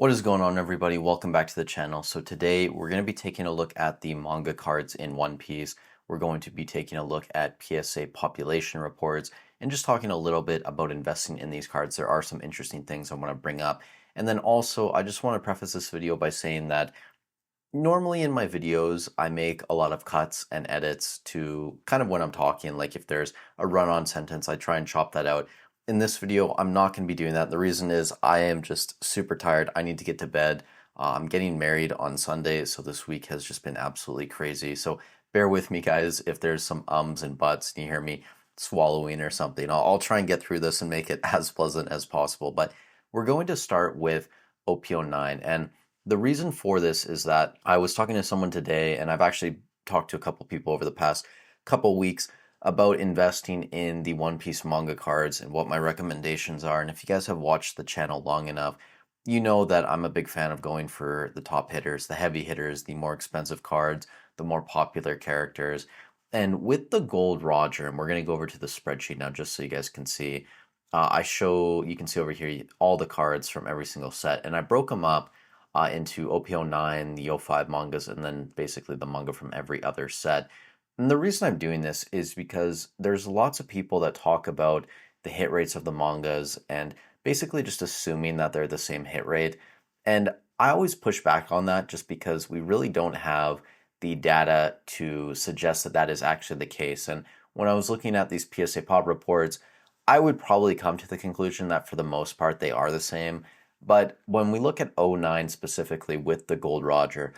What is going on, everybody? Welcome back to the channel. So today we're going to be taking a look at the manga cards in One Piece. We're going to be taking a look at PSA population reports and just talking a little bit about investing in these cards. There are some interesting things I want to bring up. And then also, I just want to preface this video by saying that normally in my videos, I make a lot of cuts and edits to kind of when I'm talking, like if there's a run-on sentence, I try and chop that out. In this video, I'm not going to be doing that. The reason is I am just super tired. I need to get to bed. I'm getting married on Sunday, so this week has just been absolutely crazy. So bear with me, guys, if there's some ums and buts and you hear me swallowing or something. I'll try and get through this and make it as pleasant as possible. But we're going to start with OP09. And the reason for this is that I was talking to someone today, and I've actually talked to a couple people over the past couple weeks about investing in the One Piece manga cards and what my recommendations are. And if you guys have watched the channel long enough, you know that I'm a big fan of going for the top hitters, the heavy hitters, the more expensive cards, the more popular characters. And with the Gold Roger, and we're going to go over to the spreadsheet now just so you guys can see, you can see over here all the cards from every single set. And I broke them up into OP09, the O5 mangas, and then basically the manga from every other set. And the reason I'm doing this is because there's lots of people that talk about the hit rates of the mangas and basically just assuming that they're the same hit rate. And I always push back on that just because we really don't have the data to suggest that that is actually the case. And when I was looking at these PSA Pop reports, I would probably come to the conclusion that for the most part they are the same. But when we look at '09 specifically with the Gold Roger,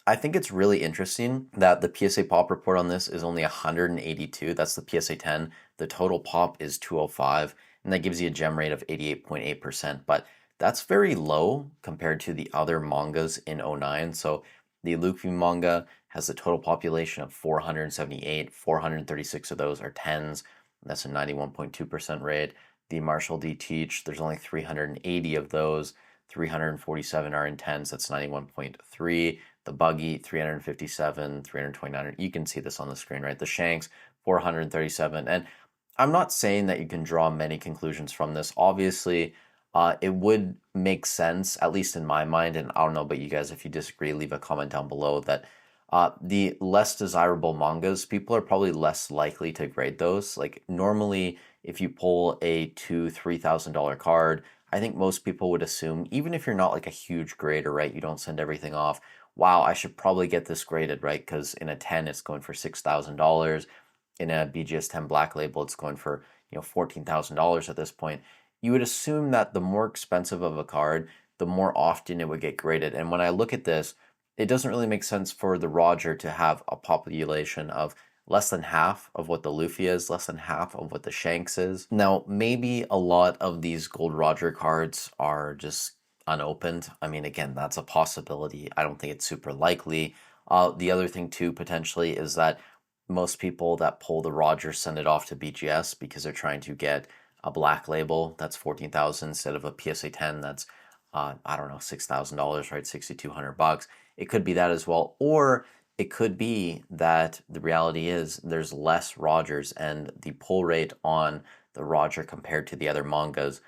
I think it's really interesting that the PSA pop report on this is only 182. That's the PSA 10. The total pop is 205, and that gives you a gem rate of 88.8%. But that's very low compared to the other mangas in '09. So the Luffy manga has a total population of 478. 436 of those are 10s. That's a 91.2% rate. The Marshall D Teach, there's only 380 of those. 347 are in 10s. That's 91.3. The Buggy, 357, 329. You can see this on the screen, right? The Shanks, 437. And I'm not saying that you can draw many conclusions from this. Obviously, it would make sense, at least in my mind, and I don't know about you guys, if you disagree, leave a comment down below, that the less desirable mangas, people are probably less likely to grade those. Like normally, if you pull a $2,000-$3,000 card, I think most people would assume, even if you're not like a huge grader, right? You don't send everything off. Wow, I should probably get this graded, right? Because in a 10, it's going for $6,000. In a BGS 10 Black Label, it's going for $14,000 at this point. You would assume that the more expensive of a card, the more often it would get graded. And when I look at this, it doesn't really make sense for the Roger to have a population of less than half of what the Luffy is, less than half of what the Shanks is. Now, maybe a lot of these Gold Roger cards are just unopened. I mean, again, that's a possibility. I don't think it's super likely. The other thing too, potentially, is that most people that pull the Roger send it off to BGS because they're trying to get a black label that's 14,000 instead of a PSA 10 that's I don't know, $6,000, right? 6,200 bucks. It could be that as well, or it could be that the reality is there's less Rogers and the pull rate on the Roger compared to the other mangas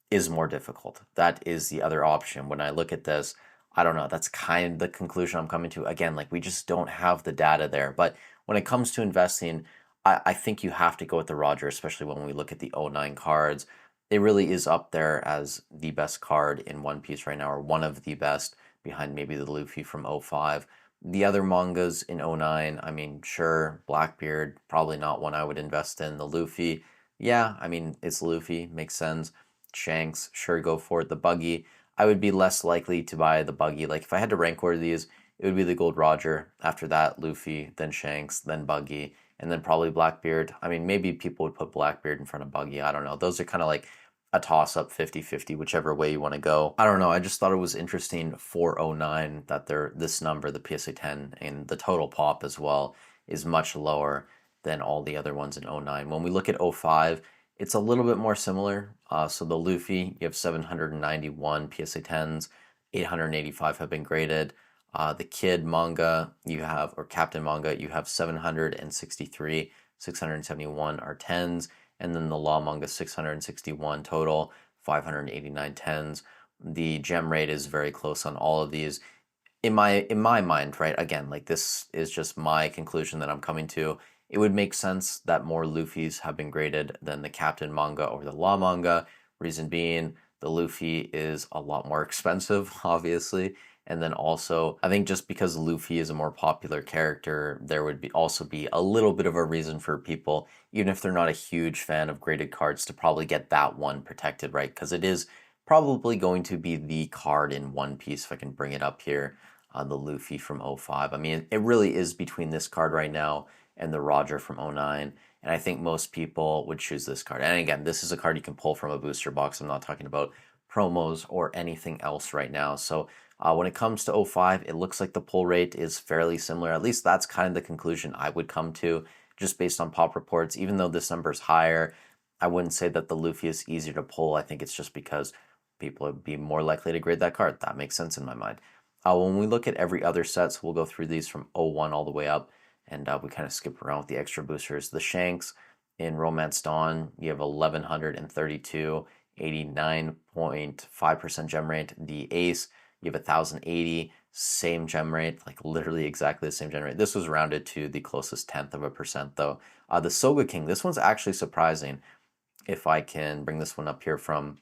is more difficult. That is the other option. When I look at this, I don't know, that's kind of the conclusion I'm coming to. Again, like we just don't have the data there. But when it comes to investing, I think you have to go with the Roger, especially when we look at the '09 cards. It really is up there as the best card in One Piece right now, or one of the best, behind maybe the Luffy from '05. The other mangas in '09, I mean, sure, Blackbeard, probably not one I would invest in. The Luffy, yeah, I mean, it's Luffy, makes sense. Shanks, sure, go for it. The Buggy, I would be less likely to buy the Buggy. Like, if I had to rank order these, it would be the Gold Roger. After that, Luffy, then Shanks, then Buggy, and then probably Blackbeard. I mean, maybe people would put Blackbeard in front of Buggy. I don't know. Those are kind of like a toss-up 50-50, whichever way you want to go. I don't know. I just thought it was interesting for '09 that this number, the PSA 10, and the total pop as well, is much lower than all the other ones in '09. When we look at '05, it's a little bit more similar. So the Luffy, you have 791 PSA 10s, 885 have been graded. The Kid manga, you have, or Captain manga, you have 763, 671 are 10s, and then the Law manga 661 total, 589 10s. The gem rate is very close on all of these. In my mind, right? Again, like this is just my conclusion that I'm coming to. It would make sense that more Luffy's have been graded than the Captain manga or the Law manga. Reason being, the Luffy is a lot more expensive, obviously. And then also, I think just because Luffy is a more popular character, there would also be a little bit of a reason for people, even if they're not a huge fan of graded cards, to probably get that one protected, right? Because it is probably going to be the card in One Piece, if I can bring it up here, the Luffy from '05. I mean, it really is between this card right now and the Roger from '09. And I think most people would choose this card. And again, this is a card you can pull from a booster box. I'm not talking about promos or anything else right now. So when it comes to '05, it looks like the pull rate is fairly similar. At least that's kind of the conclusion I would come to just based on pop reports. Even though this number is higher, I wouldn't say that the Luffy is easier to pull. I think it's just because people would be more likely to grade that card. That makes sense in my mind. When we look at every other set, so we'll go through these from '01 all the way up, and we kind of skip around with the extra boosters. The Shanks in Romance Dawn, you have 1132, 89.5% gem rate. The Ace, you have 1080, same gem rate, like literally exactly the same gem rate. This was rounded to the closest tenth of a percent though. The Soga King, this one's actually surprising. If I can bring this one up here from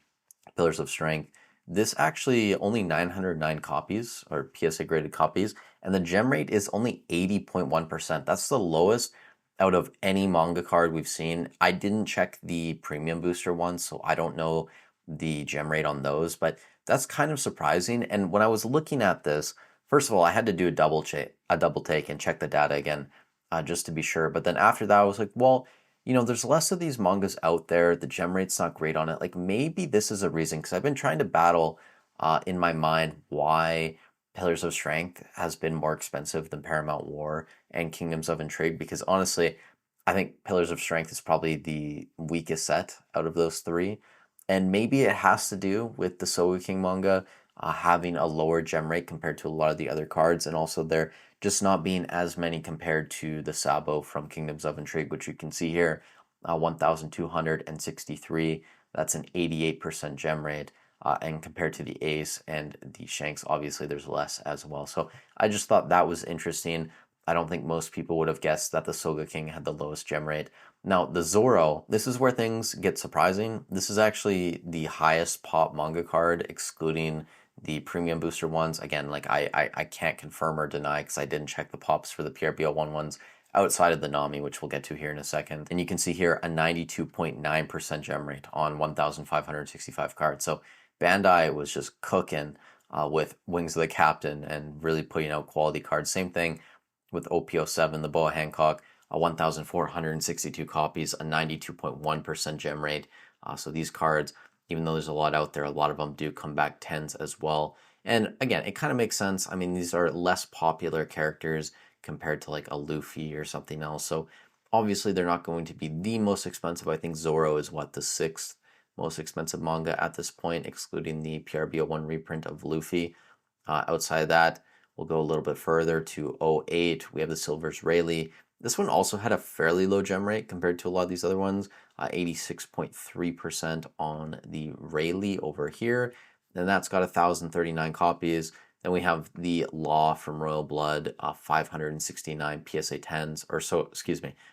Pillars of Strength. This actually only 909 copies or PSA graded copies, and the gem rate is only 80.1%. That's the lowest out of any manga card we've seen. I didn't check the premium booster ones, so I don't know the gem rate on those, but that's kind of surprising. And when I was looking at this, first of all, I had to do a double take and check the data again, just to be sure. But then after that, I was like, well, there's less of these mangas out there. The gem rate's not great on it. Like maybe this is a reason because I've been trying to battle in my mind why Pillars of Strength has been more expensive than Paramount War and Kingdoms of Intrigue because honestly, I think Pillars of Strength is probably the weakest set out of those three. And maybe it has to do with the Soga King manga having a lower gem rate compared to a lot of the other cards, and also there just not being as many compared to the Sabo from Kingdoms of Intrigue, which you can see here, 1,263. That's an 88% gem rate. And compared to the Ace and the Shanks, obviously there's less as well. So I just thought that was interesting. I don't think most people would have guessed that the Soga King had the lowest gem rate. Now, the Zoro, this is where things get surprising. This is actually the highest pop manga card, excluding the premium booster ones. Again, like I can't confirm or deny because I didn't check the pops for the PRBO1 ones outside of the Nami, which we'll get to here in a second. And you can see here a 92.9% gem rate on 1,565 cards. So Bandai was just cooking with Wings of the Captain and really putting out quality cards. Same thing with OPO7, the Boa Hancock, 1,462 copies, a 92.1% gem rate. So these cards, even though there's a lot out there, a lot of them do come back tens as well. And again, it kind of makes sense. I mean, these are less popular characters compared to like a Luffy or something else. So obviously they're not going to be the most expensive. I think Zoro is the sixth most expensive manga at this point, excluding the PRBO1 reprint of Luffy. Outside of that, we'll go a little bit further to '08. We have the Silver's Rayleigh. This one also had a fairly low gem rate compared to a lot of these other ones, 86.3% on the Rayleigh over here. And that's got 1,039 copies. Then we have the Law from Royal Blood, 569 PSA 10s,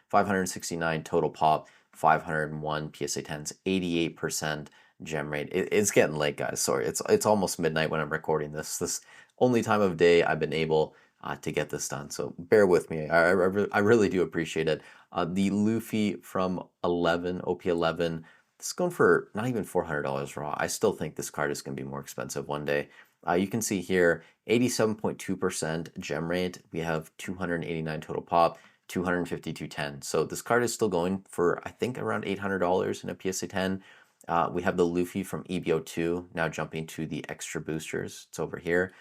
569 total pop, 501 PSA 10s, 88% gem rate. It's getting late, guys. Sorry, it's almost midnight when I'm recording this. This only time of day I've been able to get this done. So bear with me. I really do appreciate it. The Luffy from 11, OP11, this is going for not even $400 raw. I still think this card is going to be more expensive one day. You can see here, 87.2% gem rate. We have 289 total pop, 252 10. So this card is still going for, I think, around $800 in a PSA 10. We have the Luffy from EBO2, now jumping to the extra boosters. It's over here.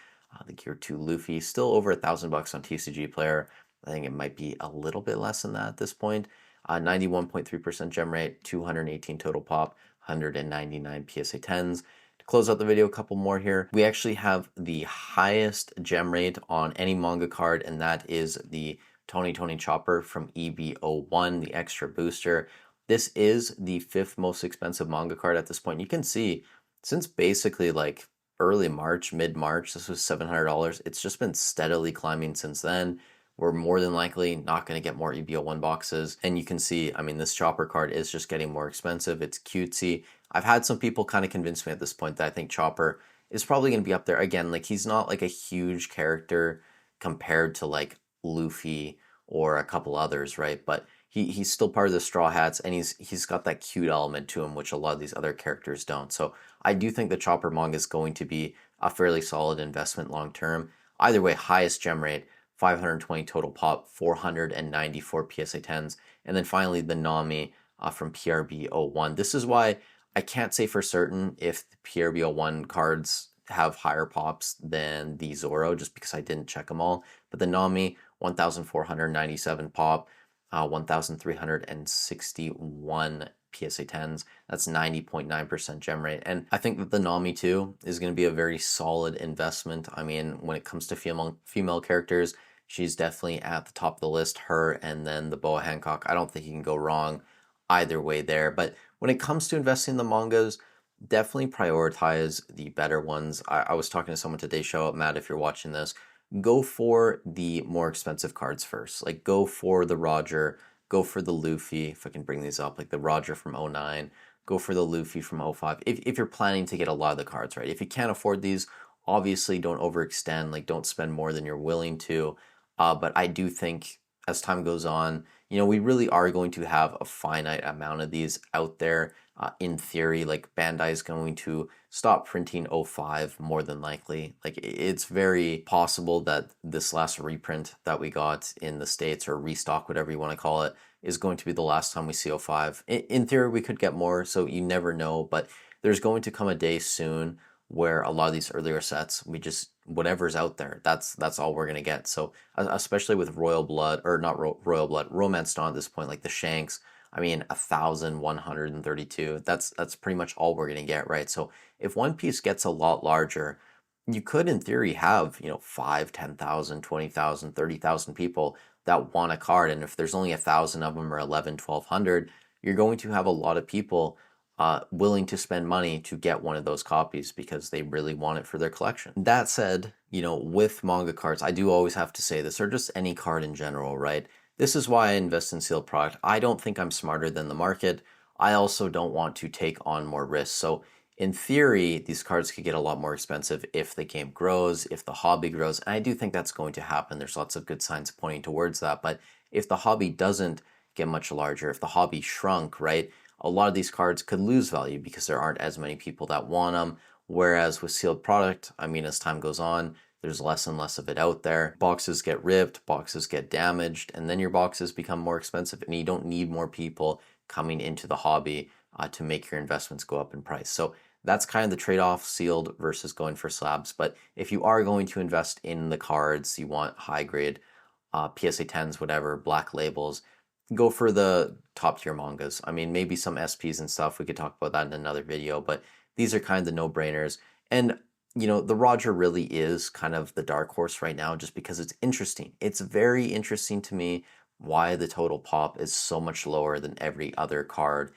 The Gear 2 Luffy, still over $1,000 on TCG Player. I think it might be a little bit less than that at this point. 91.3% gem rate, 218 total pop, 199 PSA 10s. To close out the video, a couple more here. We actually have the highest gem rate on any manga card, and that is the Tony Chopper from EBO1, the extra booster. This is the fifth most expensive manga card at this point. You can see, since basically like early March, mid-March. This was $700. It's just been steadily climbing since then. We're more than likely not going to get more EBO1 boxes. And you can see, I mean, this Chopper card is just getting more expensive. It's cutesy. I've had some people kind of convince me at this point that I think Chopper is probably going to be up there. Again, like he's not like a huge character compared to like Luffy or a couple others, right? But he's still part of the Straw Hats, and he's got that cute element to him, which a lot of these other characters don't. So I do think the Chopper manga is going to be a fairly solid investment long term. Either way, highest gem rate, 520 total pop, 494 PSA 10s, and then finally the Nami from PRB 01. This is why I can't say for certain if the PRB 01 cards have higher pops than the Zoro, just because I didn't check them all. But the Nami, 1,497 pop, 1,361 PSA 10s. That's 90.9% gem rate. And I think that the Nami too is going to be a very solid investment. I mean, when it comes to female characters, she's definitely at the top of the list, her and then the Boa Hancock. I don't think you can go wrong either way there. But when it comes to investing in the mangas, definitely prioritize the better ones. I was talking to someone today, show up, Matt, if you're watching this, go for the more expensive cards first. Like go for the Roger, go for the Luffy, if I can bring these up, like the Roger from 09, go for the Luffy from 05. If you're planning to get a lot of the cards, right? If you can't afford these, obviously don't overextend, like don't spend more than you're willing to. But I do think as time goes on, you know, we really are going to have a finite amount of these out there. In theory, like Bandai is going to stop printing 05 more than likely. Like it's very possible that this last reprint that we got in the States, or restock, whatever you want to call it, is going to be the last time we see 05. In theory, we could get more, so you never know, but there's going to come a day soon where a lot of these earlier sets, we just, whatever's out there, that's all we're going to get. So especially with Royal Blood, or not Royal Blood, Romance Dawn at this point, like the Shanks, I mean, 1,132. That's pretty much all we're gonna get, right? So if One Piece gets a lot larger, you could, in theory, have 5, 10,000, 20,000, 30,000 people that want a card, and if there's only 1,000 of them, or 11, 1,200, you're going to have a lot of people willing to spend money to get one of those copies because they really want it for their collection. That said, with manga cards, I do always have to say this, or just any card in general, right? This is why I invest in sealed product. I don't think I'm smarter than the market. I also don't want to take on more risks. So in theory, these cards could get a lot more expensive if the game grows, if the hobby grows. And I do think that's going to happen. There's lots of good signs pointing towards that. But if the hobby doesn't get much larger, if the hobby shrunk, right, a lot of these cards could lose value because there aren't as many people that want them. Whereas with sealed product, I mean, as time goes on, there's less and less of it out there. Boxes get ripped, boxes get damaged, and then your boxes become more expensive, and you don't need more people coming into the hobby to make your investments go up in price. So that's kind of the trade-off, sealed versus going for slabs. But if you are going to invest in the cards, you want high grade PSA 10s, whatever, black labels, go for the top tier mangas. I mean, maybe some SPs and stuff. We could talk about that in another video, but these are kind of the no-brainers. And the Roger really is kind of the dark horse right now just because it's interesting. It's very interesting to me why the total pop is so much lower than every other card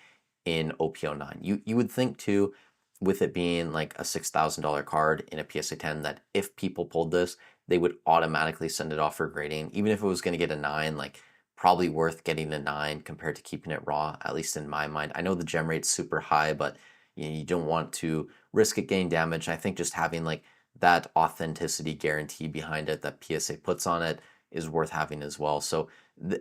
in OP09. You would think too, with it being like a $6,000 card in a PSA 10, that if people pulled this, they would automatically send it off for grading. Even if it was going to get a 9, like probably worth getting a 9 compared to keeping it raw, at least in my mind. I know the gem rate's super high, but you don't want to risk it getting damaged. I think just having like that authenticity guarantee behind it that PSA puts on it is worth having as well. So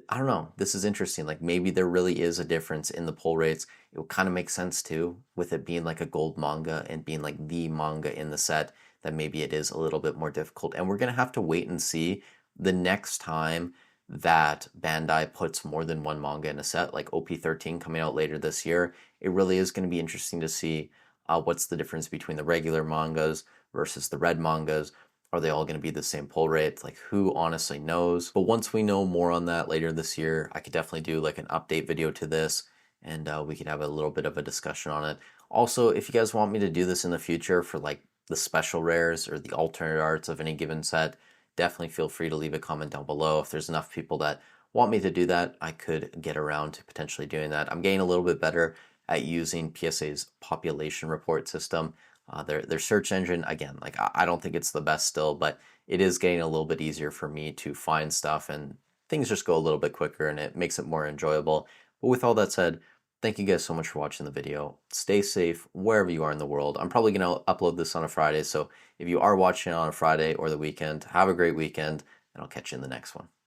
I don't know, this is interesting. Like maybe there really is a difference in the pull rates. It would kind of make sense too, with it being like a gold manga and being like the manga in the set, that maybe it is a little bit more difficult. And we're going to have to wait and see the next time that Bandai puts more than one manga in a set, like OP13 coming out later this year. It really is going to be interesting to see what's the difference between the regular mangas versus the red mangas. Are they all going to be the same pull rate? Like, who honestly knows? But once we know more on that later this year, I could definitely do like an update video to this, and we could have a little bit of a discussion on it. Also, if you guys want me to do this in the future for like the special rares or the alternate arts of any given set, definitely feel free to leave a comment down below. If there's enough people that want me to do that, I could get around to potentially doing that. I'm getting a little bit better at using PSA's population report system. Their search engine, again, like I don't think it's the best still, but it is getting a little bit easier for me to find stuff and things just go a little bit quicker and it makes it more enjoyable. But with all that said, thank you guys so much for watching the video. Stay safe wherever you are in the world. I'm probably going to upload this on a Friday, so if you are watching it on a Friday or the weekend, have a great weekend, and I'll catch you in the next one.